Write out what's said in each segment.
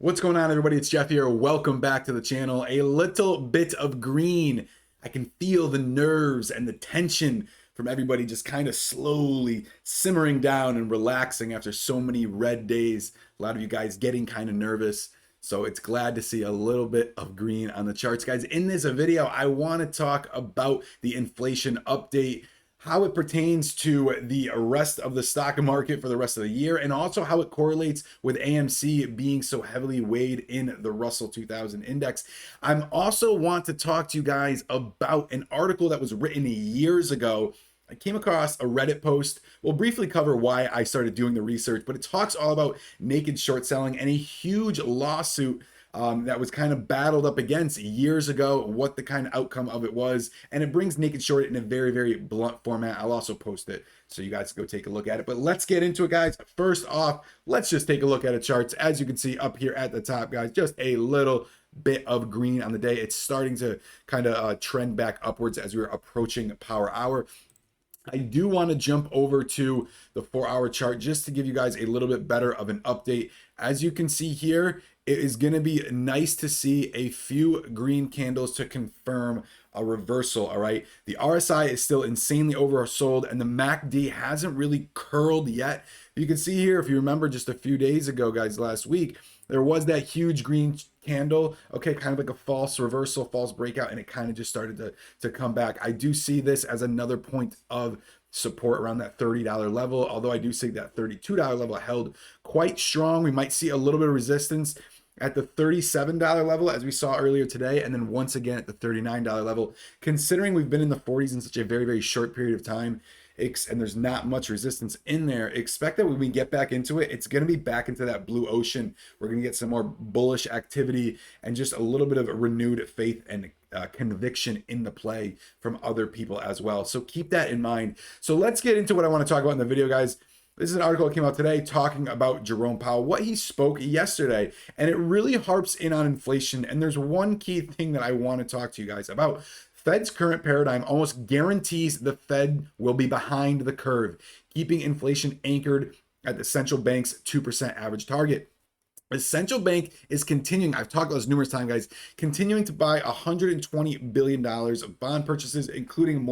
What's going on, everybody? It's Jeff here. Welcome back to the channel. A little bit of green. I can feel the nerves and the tension from everybody just kind of slowly simmering down and relaxing after so many red days. A lot of you guys getting kind of nervous. So it's glad to see a little bit of green on the charts, guys. In this video, I want to talk about the inflation update, how it pertains to the rest of the stock market for the rest of the year, and also how it correlates with AMC being so heavily weighed in the Russell 2000 index. I also want to talk to you guys about an article that was written years ago. I came across a Reddit post. We'll briefly cover why I started doing the research, but it talks all about naked short selling and a huge lawsuit that was kind of battled up against years ago, what the kind of outcome of it was. And it brings naked short in a very, very blunt format. I'll also post it so you guys go take a look at it. But let's get into it, guys. First off, let's just take a look at the charts. As you can see up here at the top, guys, just a little bit of green on the day. It's starting to kind of trend back upwards as we're approaching power hour. I do want to jump over to the 4-hour chart just to give you guys a little bit better of an update. As you can see here, it is going to be nice to see a few green candles to confirm a reversal. All right, the RSI is still insanely oversold and the MACD hasn't really curled yet. You can see here, if you remember just a few days ago, guys, last week, there was that huge green candle, okay, kind of like a false reversal, false breakout, and it kind of just started to come back. I do see this as another point of support around that $30 level, although I do see that $32 level held quite strong. We might see a little bit of resistance at the $37 level as we saw earlier today, and then once again at the $39 level. Considering we've been in the 40s in such a very, very short period of time, and there's not much resistance in there, expect that when we get back into it, it's going to be back into that blue ocean. We're going to get some more bullish activity and just a little bit of a renewed faith and conviction in the play from other people as well. So keep that in mind. So let's get into what I want to talk about in the video, guys. This is an article that came out today talking about Jerome Powell, what he spoke yesterday, and it really harps in on inflation. And there's one key thing that I want to talk to you guys about. Fed's current paradigm almost guarantees the Fed will be behind the curve, keeping inflation anchored at the central bank's 2% average target. The central bank is continuing, I've talked about this numerous times, guys, continuing to buy $120 billion of bond purchases, including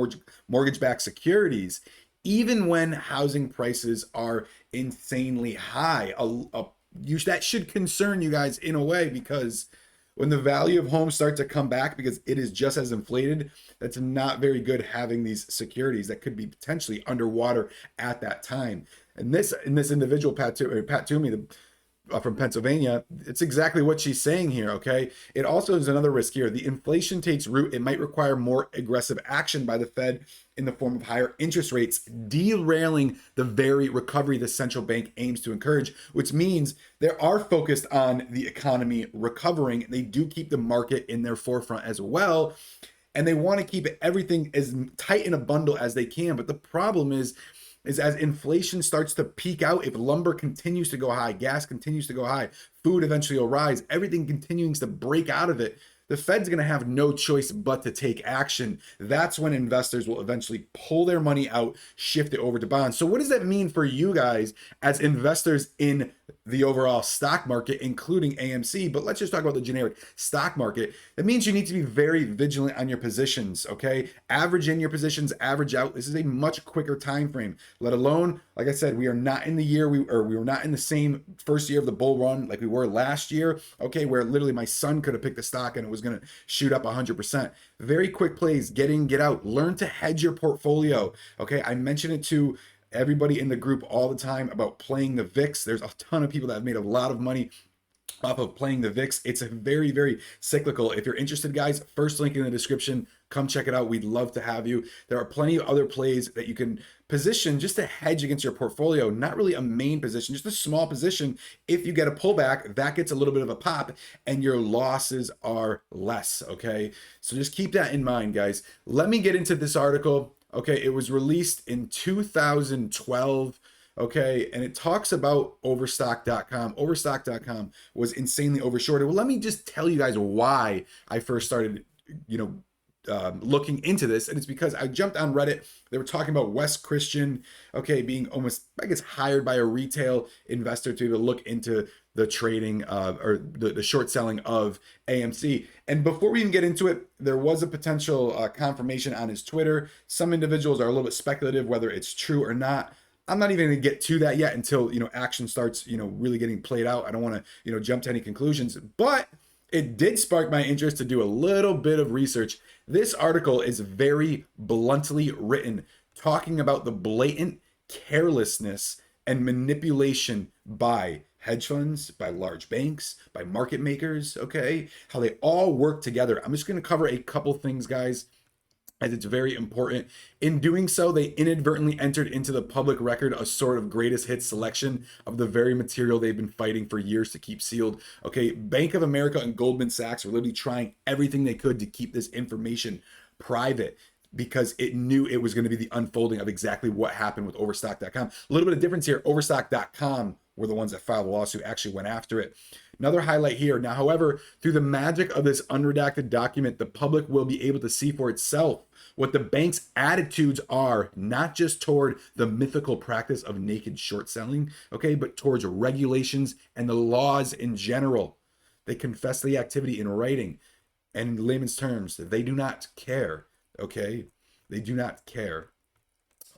mortgage-backed securities, even when housing prices are insanely high. That should concern you guys in a way, because when the value of homes start to come back because it is just as inflated, that's not very good having these securities that could be potentially underwater at that time. And this individual, Pat Toomey, from Pennsylvania, it's exactly what she's saying here, okay? It also is another risk here. The inflation takes root. It might require more aggressive action by the Fed in the form of higher interest rates, derailing the very recovery the central bank aims to encourage, which means they are focused on the economy recovering. They do keep the market in their forefront as well, and they want to keep everything as tight in a bundle as they can. But the problem is as inflation starts to peak out, if lumber continues to go high, gas continues to go high, food eventually will rise, everything continues to break out of it, the Fed's going to have no choice but to take action. That's when investors will eventually pull their money out, shift it over to bonds. So what does that mean for you guys as investors in the overall stock market, including AMC? But let's just talk about the generic stock market. That means you need to be very vigilant on your positions, okay? Average in your positions, average out. This is a much quicker time frame, let alone, like I said, we are not in the year, we were not in the same first year of the bull run like we were last year, okay, where literally my son could have picked a stock and it was going to shoot up 100%. Very quick plays, get in, get out. Learn to hedge your portfolio, okay? I mention it to everybody in the group all the time about playing the VIX. There's a ton of people that have made a lot of money off of playing the VIX. It's a very, very cyclical. If you're interested, guys, first link in the description, come check it out. We'd love to have you. There are plenty of other plays that you can position just to hedge against your portfolio. Not really a main position, just a small position. If you get a pullback, that gets a little bit of a pop and your losses are less, okay? So just keep that in mind, guys. Let me get into this article. Okay, it was released in 2012. Okay, and it talks about Overstock.com. Overstock.com was insanely overshorted. Well, let me just tell you guys why I first started, looking into this. And it's because I jumped on Reddit. They were talking about Wes Christian, okay, being almost, I guess, hired by a retail investor to look into the trading or the short selling of AMC. And before we even get into it, there was a potential confirmation on his Twitter. Some individuals are a little bit speculative whether it's true or not. I'm not even going to get to that yet until, action starts, really getting played out. I don't want to, jump to any conclusions, but it did spark my interest to do a little bit of research. This article is very bluntly written, talking about the blatant carelessness and manipulation by hedge funds, by large banks, by market makers, okay? How they all work together. I'm just going to cover a couple things, guys, as it's very important. In doing so, they inadvertently entered into the public record a sort of greatest hits selection of the very material they've been fighting for years to keep sealed. Okay, Bank of America and Goldman Sachs are literally trying everything they could to keep this information private because it knew it was going to be the unfolding of exactly what happened with Overstock.com. A little bit of difference here. Overstock.com were the ones that filed the lawsuit, actually went after it. Another highlight here. Now, however, through the magic of this unredacted document, the public will be able to see for itself what the bank's attitudes are, not just toward the mythical practice of naked short selling, okay, but towards regulations and the laws in general. They confess the activity in writing, and in layman's terms, they do not care, okay? They do not care.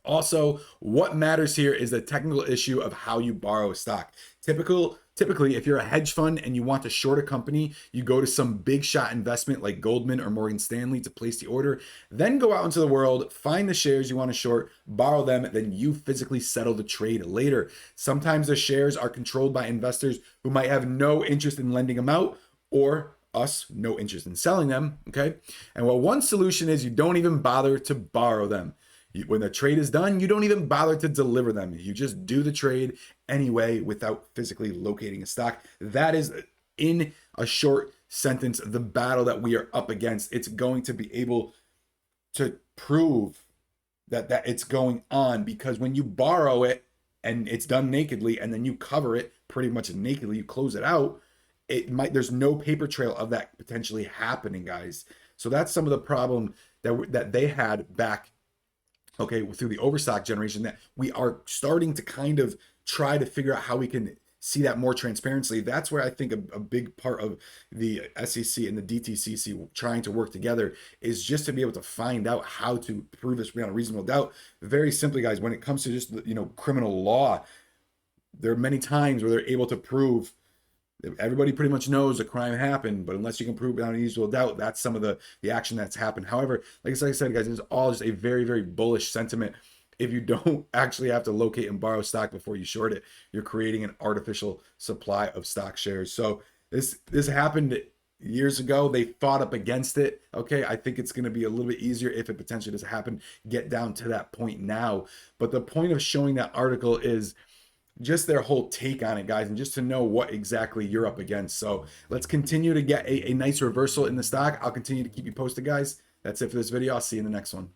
Also, what matters here is the technical issue of how you borrow a stock. Typically, if you're a hedge fund and you want to short a company, you go to some big shot investment like Goldman or Morgan Stanley to place the order, then go out into the world, find the shares you want to short, borrow them, then you physically settle the trade later. Sometimes the shares are controlled by investors who might have no interest in lending them out, or us, no interest in selling them, okay? And well, one solution is you don't even bother to borrow them. When the trade is done, you don't even bother to deliver them. You just do the trade anyway without physically locating a stock. That is, in a short sentence, the battle that we are up against. It's going to be able to prove that it's going on, because when you borrow it and it's done nakedly and then you cover it pretty much nakedly, you close it out, there's no paper trail of that potentially happening, guys. So that's some of the problem that they had back, okay, through the Overstock generation, that we are starting to kind of try to figure out how we can see that more transparently. That's where I think a big part of the SEC and the DTCC trying to work together is just to be able to find out how to prove this beyond a reasonable doubt. Very simply, guys, when it comes to just, criminal law, there are many times where they're able to prove. Everybody pretty much knows a crime happened, but unless you can prove beyond a reasonable doubt, that's some of the action that's happened. However, like I said, guys, it's all just a very, very bullish sentiment. If you don't actually have to locate and borrow stock before you short it, you're creating an artificial supply of stock shares. So this happened years ago. They fought up against it. Okay, I think it's going to be a little bit easier if it potentially does happen. Get down to that point now. But the point of showing that article is just their whole take on it, guys, and just to know what exactly you're up against. So let's continue to get a nice reversal in the stock. I'll continue to keep you posted, guys. That's it for this video. I'll see you in the next one.